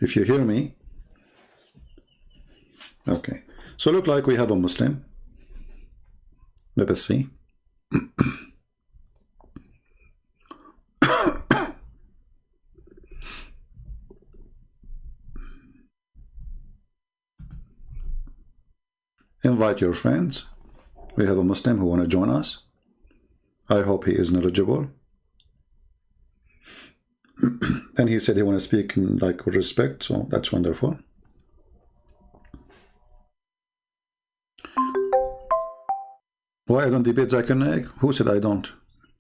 If you hear me. Okay. So look like we have a Muslim. Let us see. Invite your friends. We have a Muslim who want to join us. I hope he is knowledgeable. And he said he want to speak like with respect, so that's wonderful. Why I don't debate Zakir Naik? Who said I don't?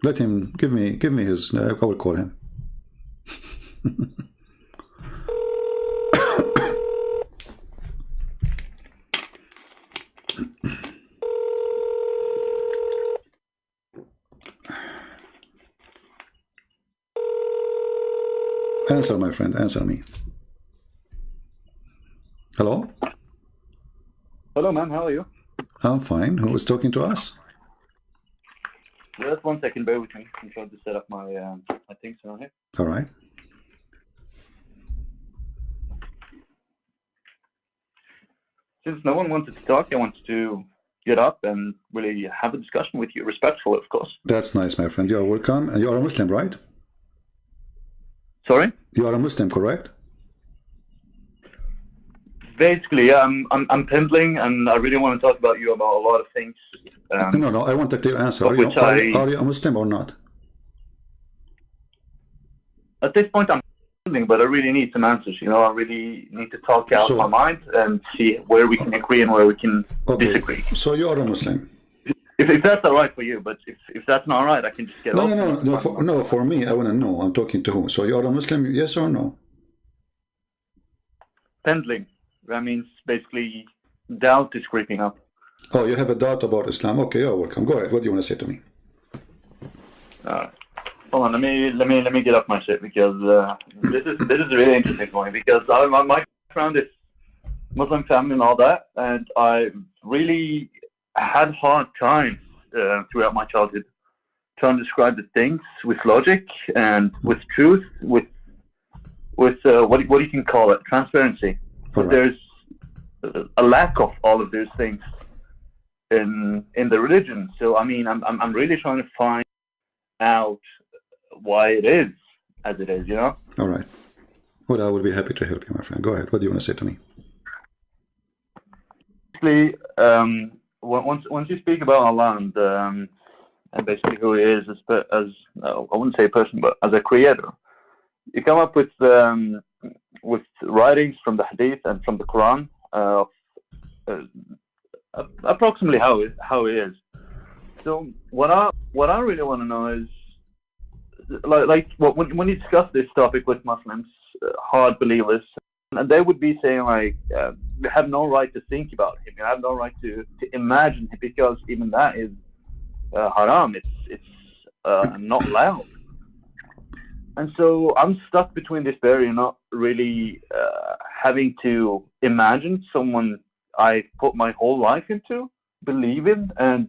Let him give me his. I will call him. Answer, my friend, answer me. Hello? Hello, man, how are you? I'm fine. Who is talking to us? Just 1 second, bear with me. I'm trying to set up my things around here. All right. Since no one wanted to talk, I wanted to get up and really have a discussion with you, respectful, of course. That's nice, my friend. You are welcome. And you are a Muslim, right? Sorry? You are a Muslim, correct? Basically, yeah, I'm pendling, and I really want to talk about you about a lot of things. No, I want a clear answer. Are you a Muslim or not? At this point, I'm pendling, but I really need some answers. You know, I really need to talk out my mind and see where we can agree and where we can disagree. So you are a Muslim. If that's all right for you, but if that's not all right, I can just get off. No, for me, I want to know. I'm talking to whom? So you are a Muslim, yes or no? Pendling. That means basically doubt is creeping up. Oh, you have a doubt about Islam. Okay, you're welcome. Go ahead. What do you want to say to me? Hold on. Let me get up my shit, because this is really interesting for me, because my background is Muslim family and all that, and I really had hard time throughout my childhood trying to describe the things with logic and with truth, with what you can call it, transparency. But there's a lack of all of those things in the religion. So I mean, I'm really trying to find out why it is as it is, you know. All right. Well, I will be happy to help you, my friend. Go ahead. What do you want to say to me? Basically, once you speak about Allah and basically who He is as I wouldn't say a person, but as a creator, you come up with writings from the Hadith and from the Quran, approximately how it is. So what I really want to know is, when you discuss this topic with Muslims, hard believers, and they would be saying like, you have no right to think about him, you have no right to imagine him, because even that is haram. It's not allowed. And so I'm stuck between this barrier, not really having to imagine someone I put my whole life into, believe in, and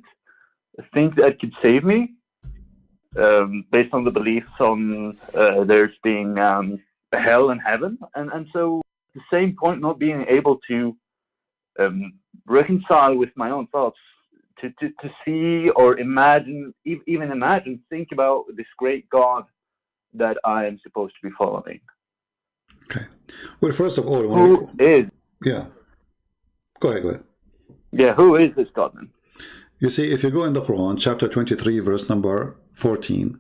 think that could save me, based on the beliefs on there's being hell and heaven. And so at the same point, not being able to reconcile with my own thoughts, to see or imagine, even imagine, think about this great God that I am supposed to be following. Okay. Well, first of all, who is? Yeah. Go ahead. Yeah, who is this God then? You see, if you go in the Quran, chapter 23, verse number 14,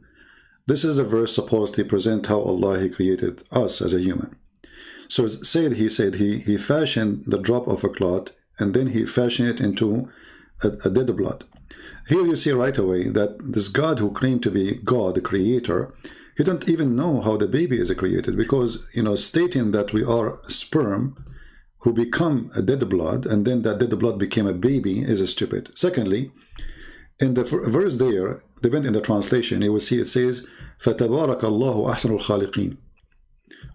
this is a verse supposedly present how Allah He created us as a human. So He said He fashioned the drop of a clot, and then He fashioned it into a dead blood. Here you see right away that this God who claimed to be God, the creator, He don't even know how the baby is created, because, you know, stating that we are sperm who become a dead blood, and then that dead blood became a baby, is stupid. Secondly, in the verse there, depending on the translation, you will see it says, فَتَبَارَكَ اللَّهُ أَحْسَنُ الْخَالِقِينَ.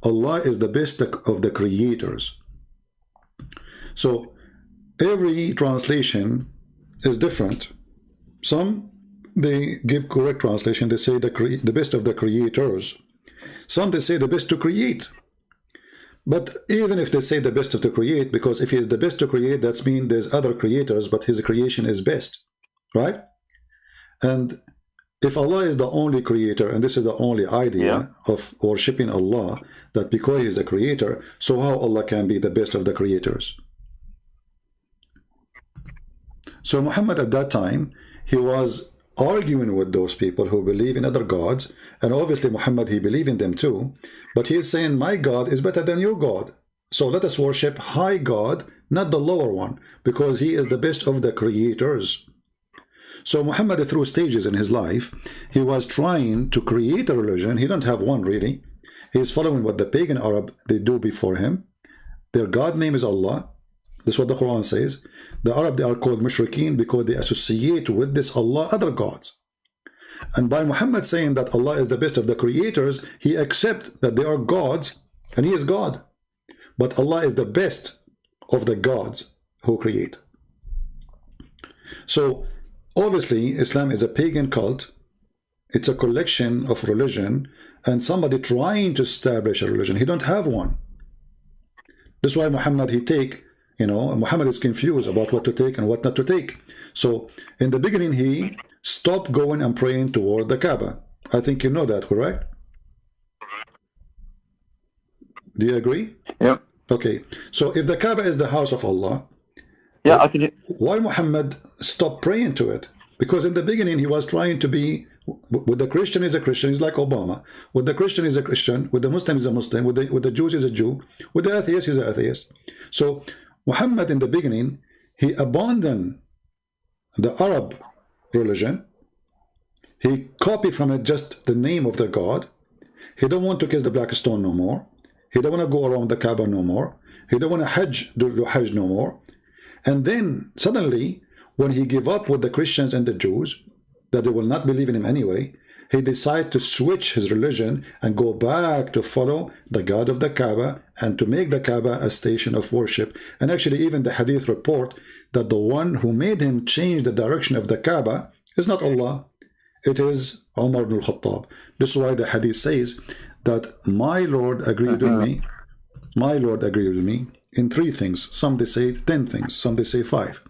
Allah is the best of the creators. So every translation is different. Some, they give correct translation, they say the best of the creators. Some, they say the best to create. But even if they say the best of to create, because if he is the best to create, that means there's other creators, but his creation is best, right? And if Allah is the only creator, and this is the only idea of worshipping Allah, that because he is the creator, so how Allah can be the best of the creators? So Muhammad at that time, he was arguing with those people who believe in other gods, and obviously Muhammad, he believed in them too, but he is saying, my God is better than your God. So let us worship high God, not the lower one, because he is the best of the creators. So Muhammad, through stages in his life, he was trying to create a religion. He don't have one really. He's following what the pagan Arab they do before him. Their God name is Allah. This is what the Quran says. The Arab, they are called mushrikeen because they associate with this Allah other gods. And by Muhammad saying that Allah is the best of the creators, he accepts that they are gods and he is God. But Allah is the best of the gods who create. So obviously Islam is a pagan cult. It's a collection of religion and somebody trying to establish a religion. He don't have one. That's why Muhammad, he take, Muhammad is confused about what to take and what not to take. So in the beginning, he stopped going and praying toward the Kaaba. I think you know that, correct? Do you agree? Yeah. Okay. So if the Kaaba is the house of Allah, yeah, I can. Why Muhammad stopped praying to it? Because in the beginning, he was trying to be, with the Christian is a Christian, he's like Obama. With the Christian is a Christian, with the Muslim is a Muslim, with the Jews is a Jew, with the atheist is an atheist. So Muhammad in the beginning, he abandoned the Arab religion. He copied from it just the name of the God. He don't want to kiss the black stone no more. He don't want to go around the Kaaba no more. He don't want to do Hajj no more. And then suddenly, when he gave up with the Christians and the Jews, that they will not believe in him anyway, he decided to switch his religion and go back to follow the God of the Kaaba and to make the Kaaba a station of worship. And actually even the hadith report that the one who made him change the direction of the Kaaba is not Allah. It is Umar ibn al-Khattab. This is why the hadith says that my Lord agreed with me. My Lord agreed with me in 3 things. Some they say 10 things. Some they say 5.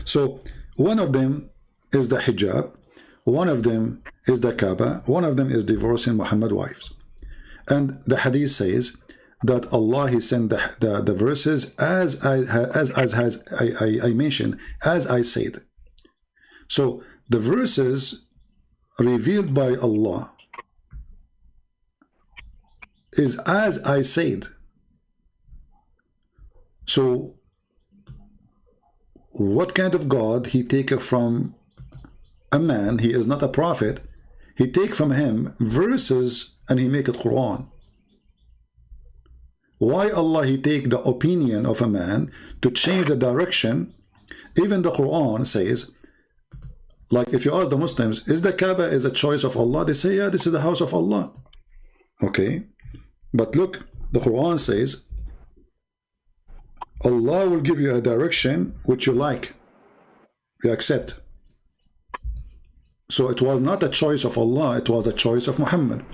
So one of them is the hijab. One of them is the Kaaba. One of them is divorcing Muhammad's wives. And the hadith says that Allah, he sent the verses as I mentioned, as I said. So the verses revealed by Allah is as I said. So what kind of God he take from a man? He is not a prophet. He take from him verses and he make it Quran. Why Allah he take the opinion of a man to change the direction? Even the Quran says, like if you ask the Muslims, is the Kaaba is a choice of Allah? They say, yeah, this is the house of Allah. Okay, but look, the Quran says Allah will give you a direction which you like, you accept. So it was not a choice of Allah, it was a choice of Muhammad.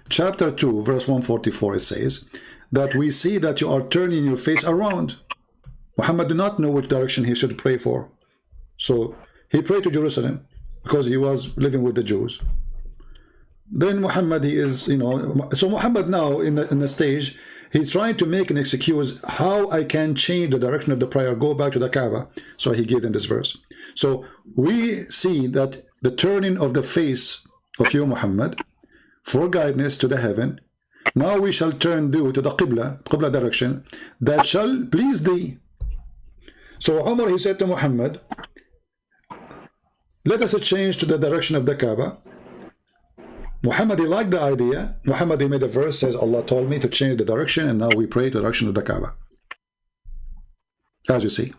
Chapter 2 verse 144, it says that we see that you are turning your face around. Muhammad did not know which direction he should pray for, so he prayed to Jerusalem because he was living with the Jews. Then Muhammad, he is, so Muhammad now in the stage, he's trying to make an excuse how I can change the direction of the prayer, go back to the Kaaba. So he gave them this verse. So we see that the turning of the face of you, Muhammad, for guidance to the heaven. Now we shall turn thee to the Qibla direction, that shall please thee. So Umar, he said to Muhammad, let us change to the direction of the Kaaba. Muhammad, he liked the idea. Muhammad, he made a verse, says, Allah told me to change the direction, and now we pray to the direction of the Kaaba. As you see.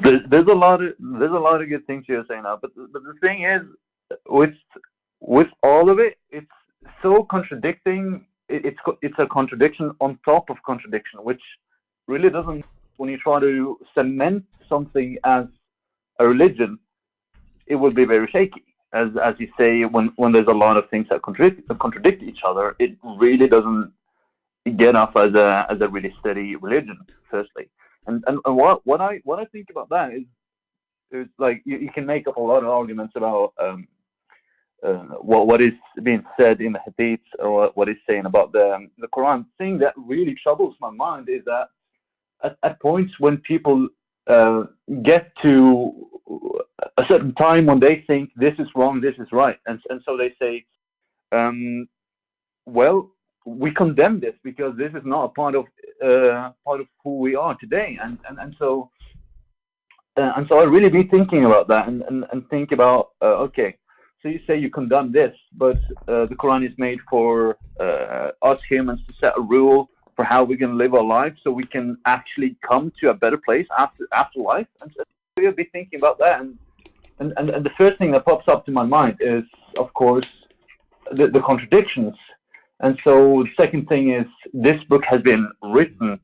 There's a lot of good things you're saying now, but the thing is, with all of it, it's so contradicting. It's a contradiction on top of contradiction, which really doesn't. When you try to cement something as a religion, it will be very shaky. as you say, when there's a lot of things that contradict each other, it really doesn't get off as a really steady religion. Firstly, and what I think about that is like you can make up a lot of arguments about what is being said in the hadiths or what is saying about the Quran. The thing that really troubles my mind is that at points when people get to a certain time when they think this is wrong, this is right, and so they say, well, we condemn this because this is not a part of who we are today, and so I really be thinking about that and think about okay, so you say you condemn this, but the Quran is made for us humans to set a rule for how we can live our lives, so we can actually come to a better place after life, and so you'll be thinking about that, and the first thing that pops up to my mind is, of course, the contradictions. And so the second thing is, this book has been written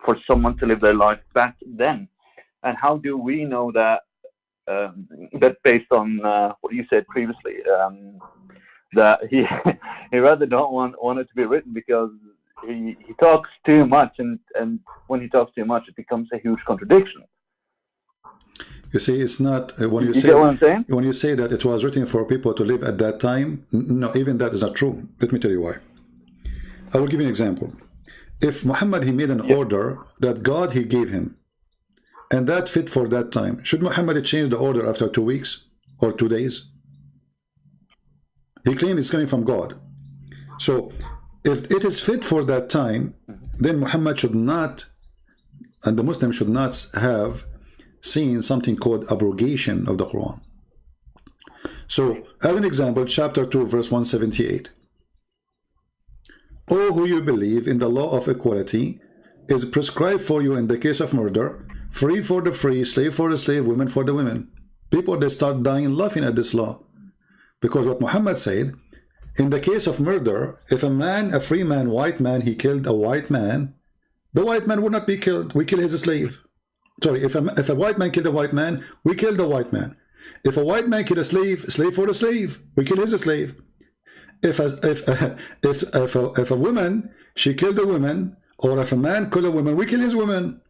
for someone to live their life back then. And how do we know that, that based on what you said previously, that he rather don't want it to be written because he talks too much, and when he talks too much, it becomes a huge contradiction. You see, it's not when you say what I'm saying? When you say that it was written for people to live at that time. No, even that is not true. Let me tell you why. I will give you an example. If Muhammad, he made an order that God he gave him, and that fit for that time, should Muhammad change the order after 2 weeks or 2 days? He claimed it's coming from God. So if it is fit for that time, then Muhammad should not, and the Muslim should not have seen something called abrogation of the Quran. So as an example, chapter 2 verse 178, "O who you believe in the law of equality is prescribed for you in the case of murder, free for the free, slave for the slave, women for the women." People, they start dying laughing at this law, because what Muhammad said, in the case of murder, if a man, a free man, white man, he killed a white man, the white man would not be killed, we kill his slave. Sorry, if a white man killed a white man, we kill the white man. If a white man killed a slave for the slave, we kill his slave. If a woman, she killed a woman, or if a man killed a woman, we kill his woman.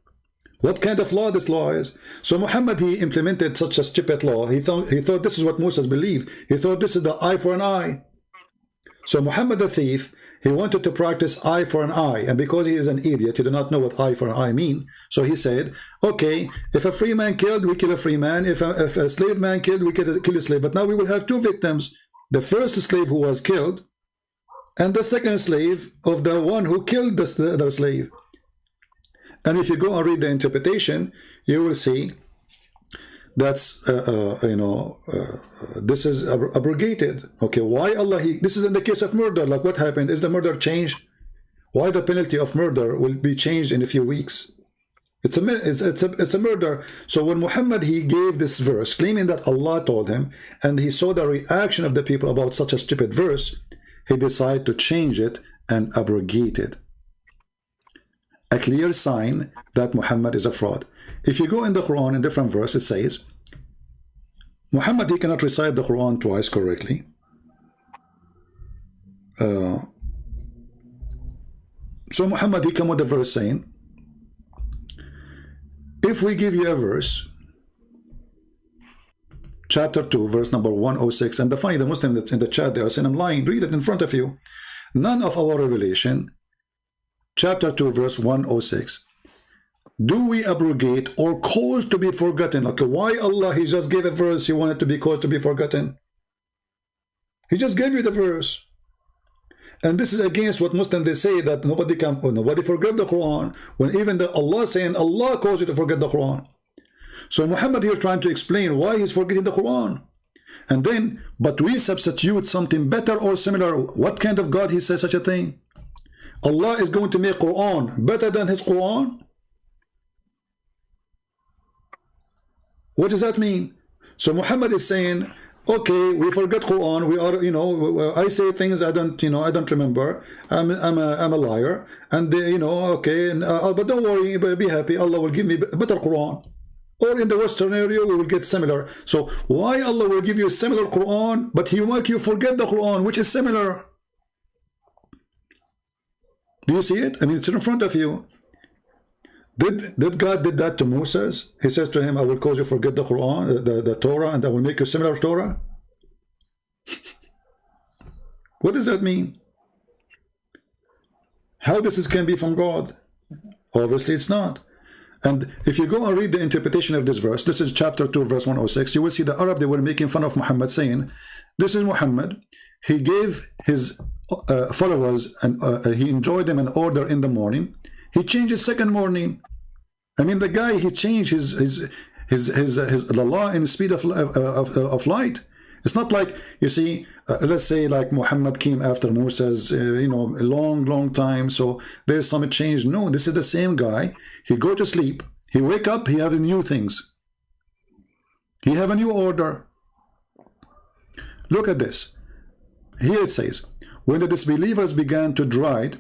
What kind of law this law is? So Muhammad, he implemented such a stupid law. He thought this is what Moses believed. He thought this is the eye for an eye. So Muhammad the thief, he wanted to practice eye for an eye, and because he is an idiot, he did not know what eye for an eye mean. So he said, okay, if a free man killed, we kill a free man. If a slave man killed, we kill a slave. But now we will have two victims: the first slave who was killed, and the second slave of the one who killed the other slave. And if you go and read the interpretation, you will see that's this is abrogated. Okay, why Allah? This is in the case of murder. Like, what happened? Is the murder changed? Why the penalty of murder will be changed in a few weeks? It's a murder. So when Muhammad, he gave this verse claiming that Allah told him, and he saw the reaction of the people about such a stupid verse, he decided to change it and abrogate it. A clear sign that Muhammad is a fraud. If you go in the Quran, in different verses, it says Muhammad, he cannot recite the Quran twice correctly. So Muhammad, he come with the verse saying, if we give you a verse, chapter 2, verse number 106, and the Muslim that in the chat, they are saying, I'm lying, read it in front of you. None of our revelation, chapter 2, verse 106, do we abrogate or cause to be forgotten? Okay, why Allah, he just gave a verse, he wanted to be caused to be forgotten? He just gave you the verse. And this is against what Muslims, they say that nobody forget the Quran, when even Allah saying Allah caused you to forget the Quran. So Muhammad here trying to explain why he's forgetting the Quran. And then, but we substitute something better or similar. What kind of God he says such a thing? Allah is going to make Quran better than his Quran? What does that mean? So Muhammad is saying, okay, we forget Quran. We are, I say things I don't, I don't remember. I'm a liar. And okay, but don't worry, be happy. Allah will give me better Quran. Or in the Western area, we will get similar. So why Allah will give you a similar Quran, but He will make you forget the Quran, which is similar? Do you see it? I mean, it's in front of you. Did God did that to Moses? He says to him, I will cause you forget the Quran, the Torah, and I will make you similar Torah. What does that mean? How this can be from God? Obviously it's not. And if you go and read the interpretation of this verse, this is chapter 2, verse 106, you will see the Arab, they were making fun of Muhammad, saying, this is Muhammad. He gave his followers, and he enjoyed them an order in the morning. He changed it second morning. I mean, the guy, he changed the law in the speed of light. It's not like, you see, let's say like Muhammad came after Moses, you know, a long time, so there's some change. No, this is the same guy. He go to sleep, he wake up, he have new things. He have a new order. Look at this. Here it says, when the disbelievers began to deride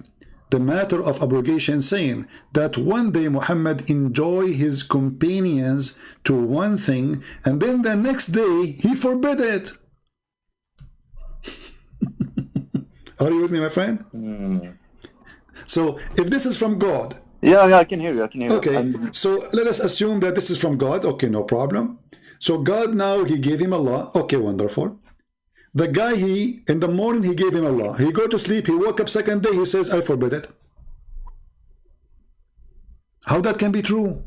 the matter of abrogation, saying that one day Muhammad enjoy his companions to one thing, and then the next day he forbid it. Are you with me, my friend? So if this is from God, yeah, I can hear you. I can hear you. Okay, so let us assume that this is from God. Okay, no problem. So God now, he gave him Allah. Okay, wonderful. The guy, in the morning he gave him Allah. He go to sleep, he woke up second day, he says, I forbid it. How that can be true?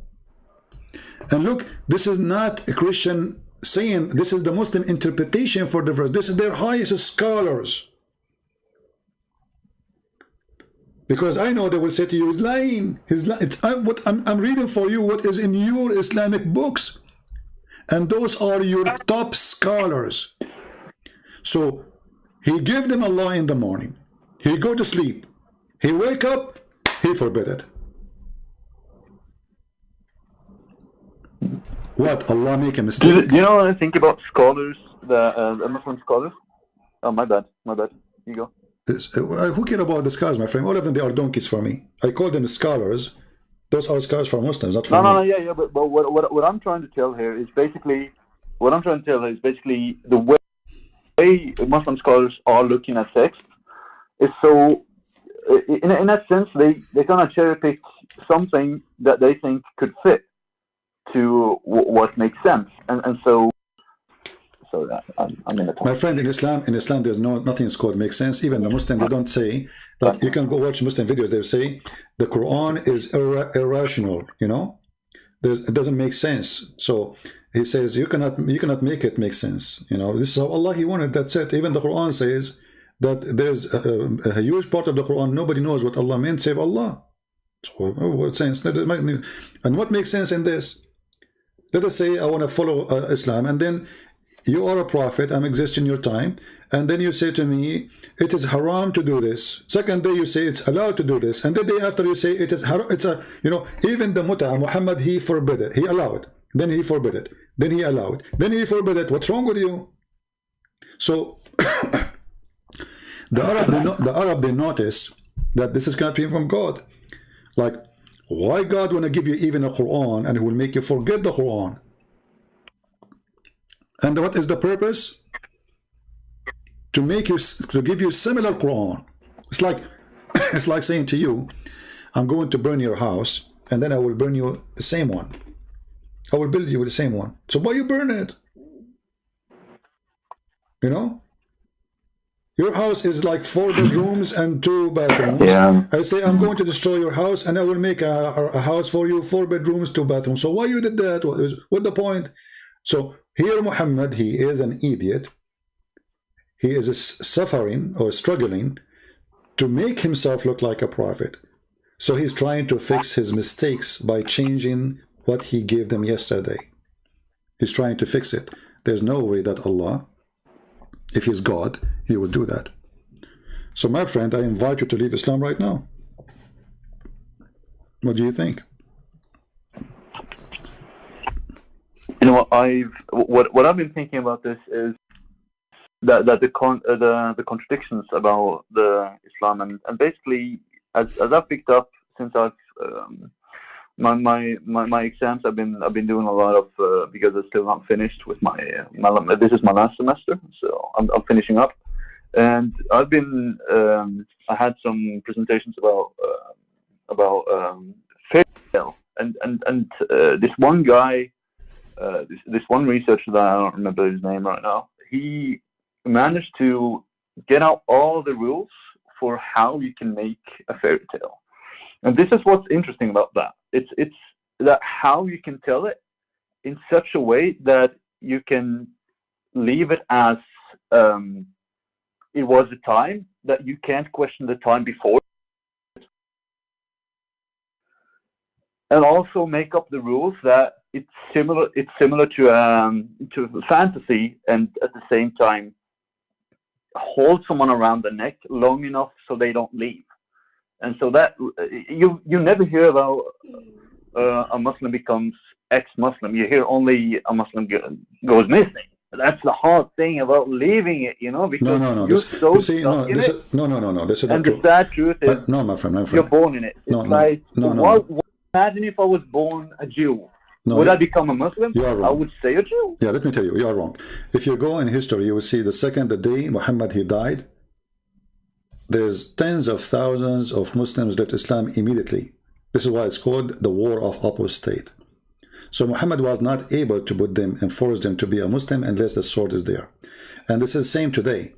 And look, this is not a Christian saying, this is the Muslim interpretation for the verse. This is their highest scholars. Because I know they will say to you, he's lying. I'm reading for you what is in your Islamic books. And those are your top scholars. So he gave them Allah in the morning. He go to sleep. He wake up. He forbid it. What? Allah make a mistake? Do you know what I think about scholars, the Muslim scholars? Oh, my bad. You go. Who care about the scholars, my friend? All of them, they are donkeys for me. I call them scholars. Those are scholars for Muslims, not for me. No, yeah. But what I'm trying to tell here is basically, the way Muslim scholars are looking at text is so, in that sense, they kind of cherry pick something that they think could fit to what makes sense, and so that I'm in the top. My friend, in Islam, there's nothing is called makes sense. Even the Muslim, they don't say, like, you can go watch Muslim videos, they say the Quran is irrational, you know, it doesn't make sense. So he says you cannot make it make sense, you know. This is how Allah, he wanted, that's it. Even the Quran says that there's a huge part of the Quran nobody knows what Allah meant save Allah. So what sense? And what makes sense in this? Let us say I want to follow Islam, and then you are a prophet, I'm existing in your time, and then you say to me, it is haram to do this. Second day you say it's allowed to do this, and the day after you say it is haram. It's a, you know, even the mut'a, Muhammad, he forbid it, he allowed, then he forbid it, then he allowed, then he forbid it. What's wrong with you? So the Arab, they notice that this is going to be from God. Like, why God want to give you even a Quran and he will make you forget the Quran? And what is the purpose? To give you similar Quran. It's like saying to you, I'm going to burn your house, and then I will burn you the same one. I will build you with the same one. So why you burn it? You know? Your house is like 4 bedrooms and 2 bathrooms. Yeah. I say, I'm going to destroy your house, and I will make a house for you, 4 bedrooms, 2 bathrooms. So why you did that? What's the point? So here Muhammad, he is an idiot. He is suffering or struggling to make himself look like a prophet. So he's trying to fix his mistakes by changing what he gave them yesterday. He's trying to fix it. There's no way that Allah, if he's God, he would do that. So my friend, I invite you to leave Islam right now. What do you think? You know what I've been thinking about this is that the contradictions about the Islam, and basically as I've picked up since I've my exams, I've been doing a lot of because I'm still not finished with my this is my last semester, so I'm finishing up, and I've been I had some presentations about fairy tale, and this one guy, this one researcher that I don't remember his name right now, he managed to get out all the rules for how you can make a fairy tale. And this is what's interesting about that. It's that how you can tell it in such a way that you can leave it as it was a time that you can't question the time before, and also make up the rules that it's similar to fantasy, and at the same time hold someone around the neck long enough so they don't leave. And so that you never hear about a Muslim becomes ex-Muslim. You hear only a Muslim goes missing. That's the hard thing about leaving it, because you're so stuck in it. No. This is not and true. The sad truth is, no, my friend. You're born in it. It's imagine if I was born a Jew. Would I become a Muslim? You are wrong. I would say a Jew. Yeah, let me tell you, you are wrong. If you go in history, you will see the day Muhammad he died, there's tens of thousands of Muslims left Islam immediately. This is why it's called the War of Apostate. So Muhammad was not able to put them and force them to be a Muslim unless the sword is there. And this is the same today.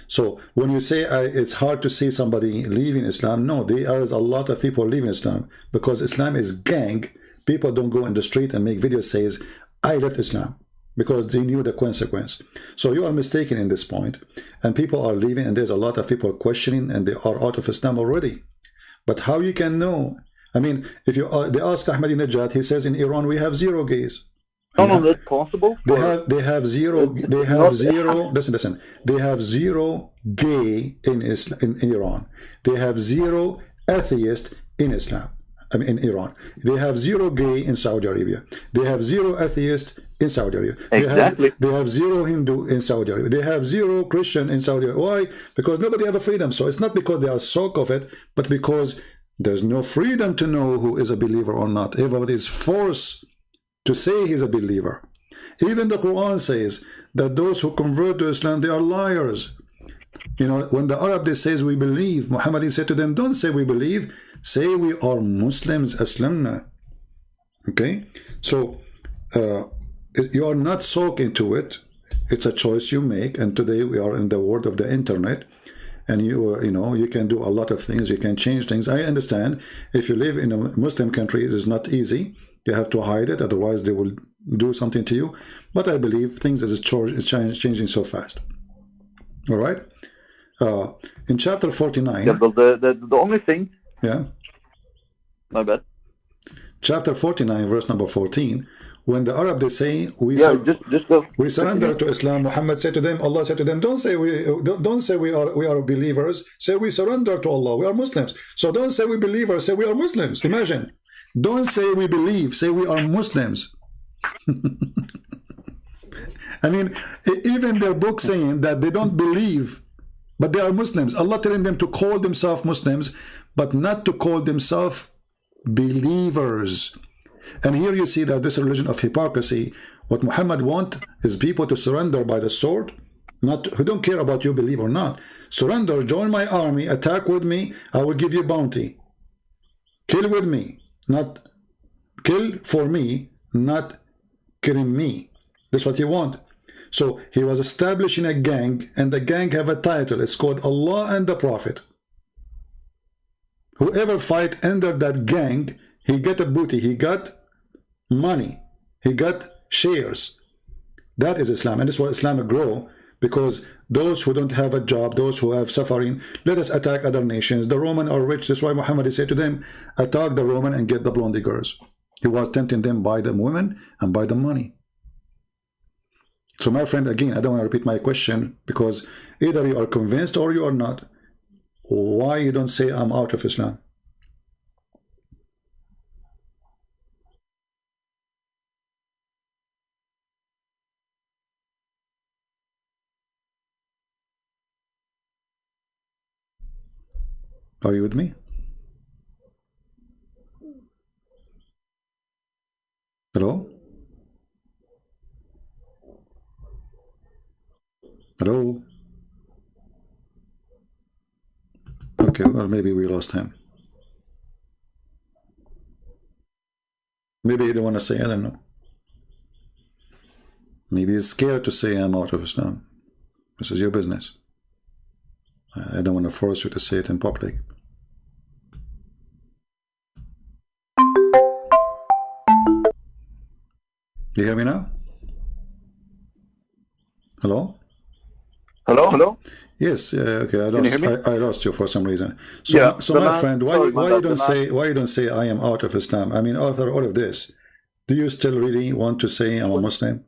So when you say it's hard to see somebody leaving Islam, no, there is a lot of people leaving Islam because Islam is gang. People don't go in the street and make videos says, I left Islam, because they knew the consequence. So you are mistaken in this point, and people are leaving, and there's a lot of people questioning, and they are out of Islam already. But how you can know? I mean, if you they ask Ahmadinejad, he says in Iran we have 0 gays. No, that's possible. They have zero. Listen. They have 0 gay in Iran. They have 0 atheist in Islam. In Iran. They have 0 gay in Saudi Arabia. They have 0 atheist in Saudi Arabia. Exactly. They have 0 Hindu in Saudi Arabia. They have 0 Christian in Saudi Arabia. Why? Because nobody have a freedom. So it's not because they are soak of it, but because there's no freedom to know who is a believer or not. Everybody is forced to say he's a believer. Even the Quran says that those who convert to Islam, they are liars. When the Arab they says we believe, Muhammad said to them, don't say we believe, say we are Muslims, aslamna. Okay, so you are not soaked into it. It's a choice you make, and today we are in the world of the internet, and you can do a lot of things. You can change things. I understand if you live in a Muslim country, it is not easy. You have to hide it, otherwise they will do something to you. But I believe things is changing so fast. All right. In chapter 49. Yeah, but the only thing. Yeah. My bad. Chapter 49, verse number 14. When the Arab they say we surrender to Islam, Muhammad said to them, Allah said to them, don't say we are believers. Say we surrender to Allah. We are Muslims. So don't say we believers. Say we are Muslims. Imagine. Don't say we believe. Say we are Muslims. I mean, even their book saying that they don't believe, but they are Muslims. Allah telling them to call themselves Muslims, but not to call themselves believers. And here you see that this religion of hypocrisy, what Muhammad want is people to surrender by the sword, who don't care about you believe or not. Surrender, join my army, attack with me, I will give you bounty. Kill with me, not kill for me, not killing me. That's what he want. So he was establishing a gang, and the gang have a title. It's called Allah and the Prophet. Whoever fight under that gang, he get a booty, he got money, he got shares. That is Islam, and this is why Islam grow, because those who don't have a job, those who have suffering, let us attack other nations. The Roman are rich. That's why Muhammad said to them, attack the Roman and get the blondie girls. He was tempting them by the women and by the money. So my friend, again, I don't want to repeat my question, because either you are convinced or you are not. Why you don't say I'm out of Islam? Are you with me? Hello? Hello? Okay, well, maybe we lost him. Maybe he don't want to say, I don't know. Maybe he's scared to say I'm out of Islam. This is your business. I don't want to force you to say it in public. You hear me now? Hello? Hello? Hello? Yes, okay, I lost you for some reason. So, Yeah, so my friend, why you don't say I am out of Islam? I mean, after all of this, do you still really want to say I'm a Muslim?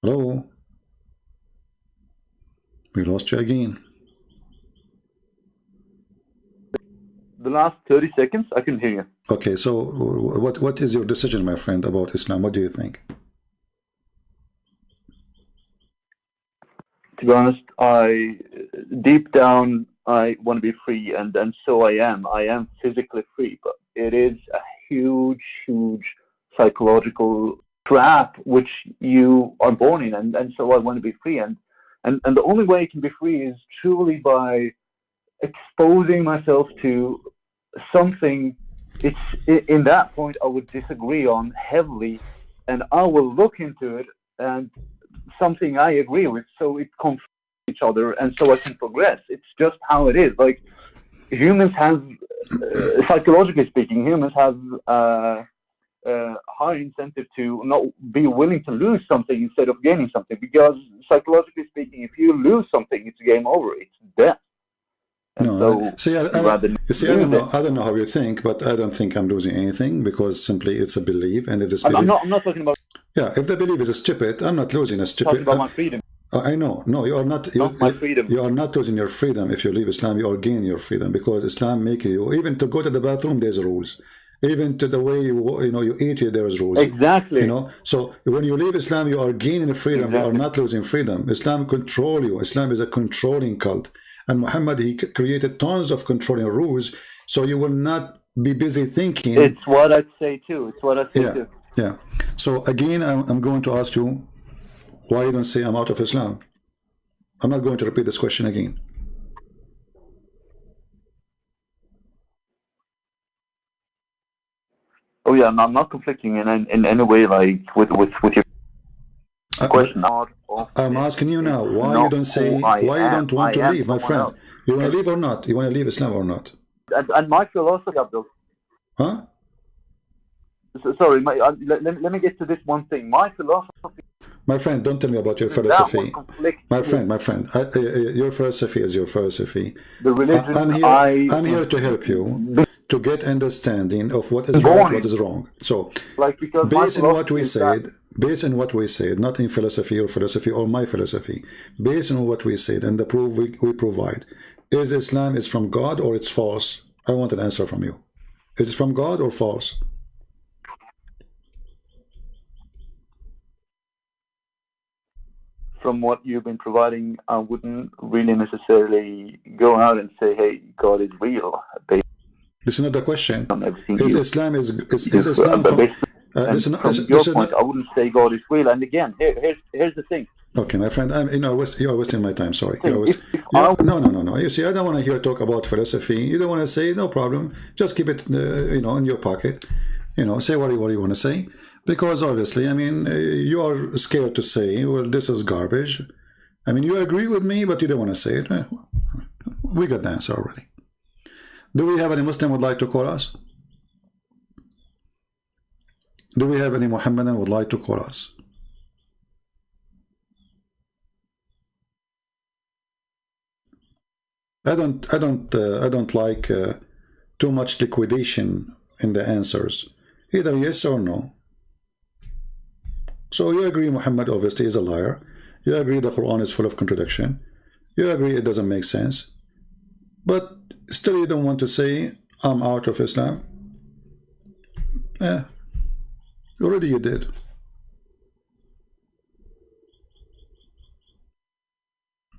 Hello? We lost you again. The last 30 seconds, I can hear you. Okay, so what is your decision, my friend, about Islam? What do you think? To be honest, deep down, I want to be free, and so I am. I am physically free, but it is a huge, huge psychological trap which you are born in, and so I want to be free, and the only way I can be free is truly by exposing myself to something. It's in that point I would disagree on heavily, and I will look into it, and something I agree with, so it conflicts each other, and so I can progress. It's just how it is. Like, humans have, psychologically speaking, humans have high incentive to not be willing to lose something instead of gaining something, because psychologically speaking, if you lose something, it's game over. It's death. And no, so I don't know how you think, but I don't think I'm losing anything, because simply it's a belief, and if this belief, I'm not talking about. Yeah, if the belief is stupid, I'm not losing a stupid. About my freedom. I know. No, you are not. My freedom. You are not losing your freedom if you leave Islam. You are gaining your freedom, because Islam makes you, even to go to the bathroom, there's rules. Even to the way you eat, there's rules. Exactly. So when you leave Islam, you are gaining freedom. Exactly. You are not losing freedom. Islam control you. Islam is a controlling cult. And Muhammad, he created tons of controlling rules, so you will not be busy thinking. It's what I'd say too. It's what I'd say too. Yeah. So again, I'm going to ask you, why you don't say I'm out of Islam? I'm not going to repeat this question again. Oh yeah, I'm not conflicting in any way, like with your question. I'm asking you now, why you don't say, why you don't want to leave, my friend? You want to leave or not? You want to leave Islam or not? And my philosophy, Abdul. Huh? Sorry, let me get to this one thing. My philosophy. My friend, don't tell me about your philosophy. My friend, your philosophy is your philosophy. The religion. I'm here to help you to get understanding of what is right, what is wrong. So, based on what we said, not in philosophy or my philosophy, based on what we said and the proof we provide, is Islam is from God or it's false? I want an answer from you. Is it from God or false? From what you've been providing, I wouldn't really necessarily go out and say, "Hey, God is real." This is not the question. Is Islam from your point? I wouldn't say God is real. And again, here's the thing. Okay, my friend, you are wasting my time. Sorry. No. You see, I don't want to hear talk about philosophy. You don't want to say, no problem. Just keep it, in your pocket. Say what you want to say. Because obviously, I mean, you are scared to say, well, this is garbage. I mean, you agree with me, but you don't want to say it. We got the answer already. Do we have any Muslim would like to call us? Do we have any Muhammadan would like to call us? I don't like too much liquidation in the answers. Either yes or no. So you agree Muhammad obviously is a liar. You agree the Quran is full of contradiction. You agree it doesn't make sense. But still you don't want to say, I'm out of Islam. Yeah. Already you did.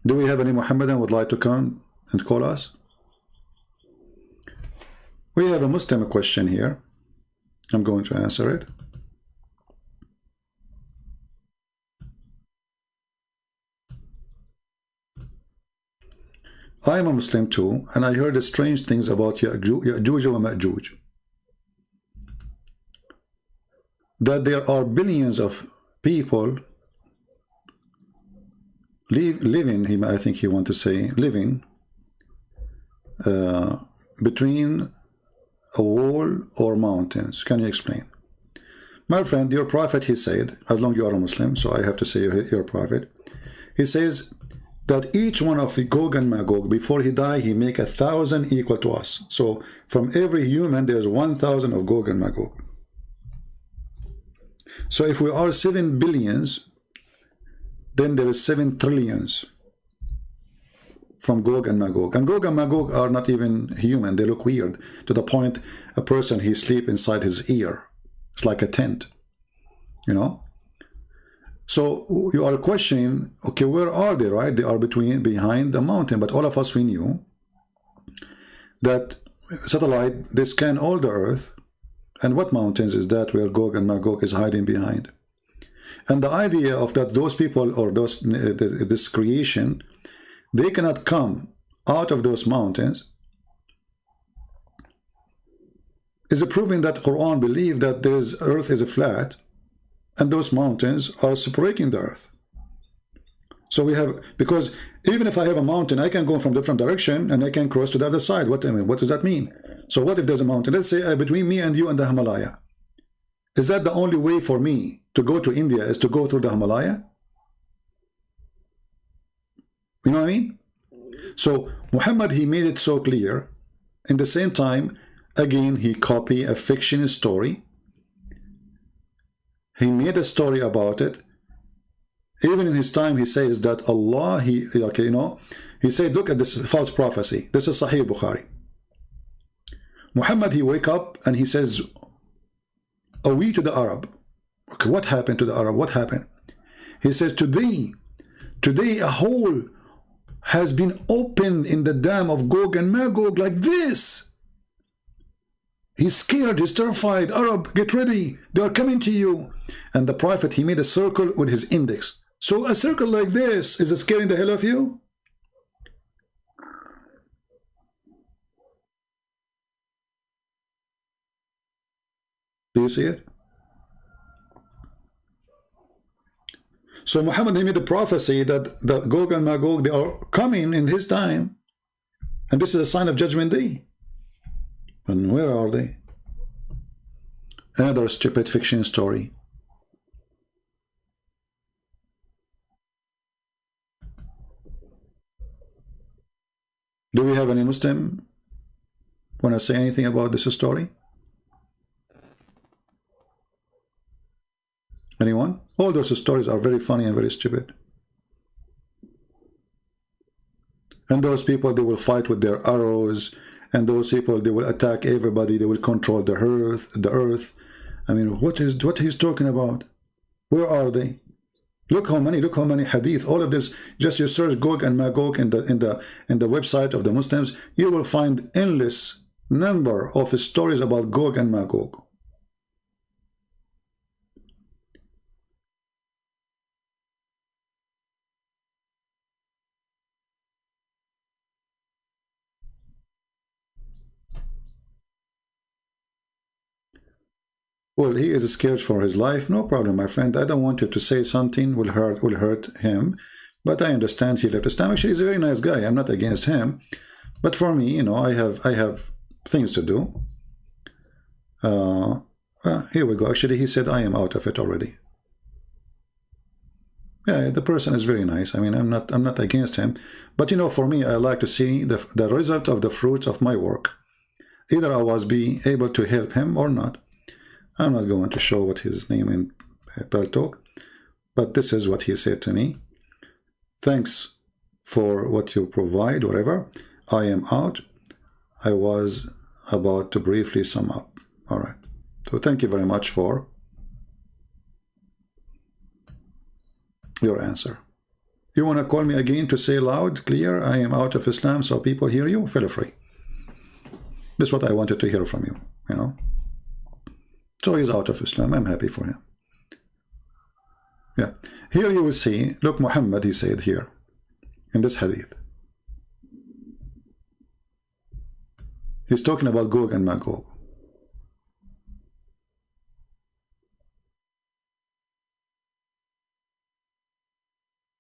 Do we have any Muhammadan would like to come and call us? We have a Muslim question here. I'm going to answer it. I am a Muslim too, and I heard strange things about Ya'juj wa Ma'juj. That there are billions of people living, I think he want to say, living between a wall or mountains. Can you explain? My friend, your prophet, he said, as long as you are a Muslim, so I have to say your prophet, he says that each one of the Gog and Magog, before he die, he make 1,000 equal to us. So from every human, there's 1,000 of Gog and Magog. So if we are 7 billions, then there is 7 trillions from Gog and Magog. And Gog and Magog are not even human. They look weird, to the point a person, he sleep inside his ear. It's like a tent, you know. So you are questioning, okay, where are they, right? They are behind the mountain. But all of us, we knew that satellite, they scan all the earth. And what mountains is that where Gog and Magog is hiding behind? And the idea of that those people or this creation, they cannot come out of those mountains is proving that Quran believe that this earth is flat and those mountains are separating the earth. So we have, because even if I have a mountain, I can go from different direction and I can cross to the other side. What does that mean? So what if there's a mountain? Let's say between me and you and the Himalaya. Is that the only way for me to go to India is to go through the Himalaya? You know what I mean? So Muhammad, he made it so clear. In the same time, again, he copied a fiction story. He made a story about it. Even in his time, he says that Allah, he said, look at this false prophecy. This is Sahih Bukhari. Muhammad, he wake up and he says, are we to the Arab? Okay, what happened to the Arab? What happened? He says, today a hole has been opened in the dam of Gog and Magog like this. He's scared, he's terrified. Arab, get ready, they are coming to you. And the prophet, he made a circle with his index. So a circle like this, is it scaring the hell of you? Do you see it? So Muhammad, he made a prophecy that the Gog and Magog, they are coming in his time. And this is a sign of Judgment Day. And where are they? Another stupid fiction story. Do we have any Muslim want to say anything about this story? Anyone? All those stories are very funny and very stupid. And those people, they will fight with their arrows. And those people, they will attack everybody. They will control the earth. I mean, what he's talking about? Where are they? Look how many hadith. All of this. Just you search Gog and Magog in the website of the Muslims, you will find endless number of stories about Gog and Magog. Well, he is scared for his life. No problem, my friend. I don't want you to say something will hurt him. But I understand he left Islam. Actually, he's a very nice guy. I'm not against him. But for me, you know, I have things to do. Here we go. Actually, he said I am out of it already. Yeah, the person is very nice. I mean, I'm not against him. But you know, for me, I like to see the result of the fruits of my work. Either I was be able to help him or not. I'm not going to show what his name in Paltalk, but this is what he said to me. Thanks for what you provide, whatever. I am out. I was about to briefly sum up. All right. So thank you very much for your answer. You want to call me again to say loud, clear, I am out of Islam so people hear you? Feel free. This is what I wanted to hear from you, you know. So he's out of Islam. I'm happy for him. Yeah. Here you will see, look, Muhammad, he said here, in this hadith. He's talking about Gog and Magog.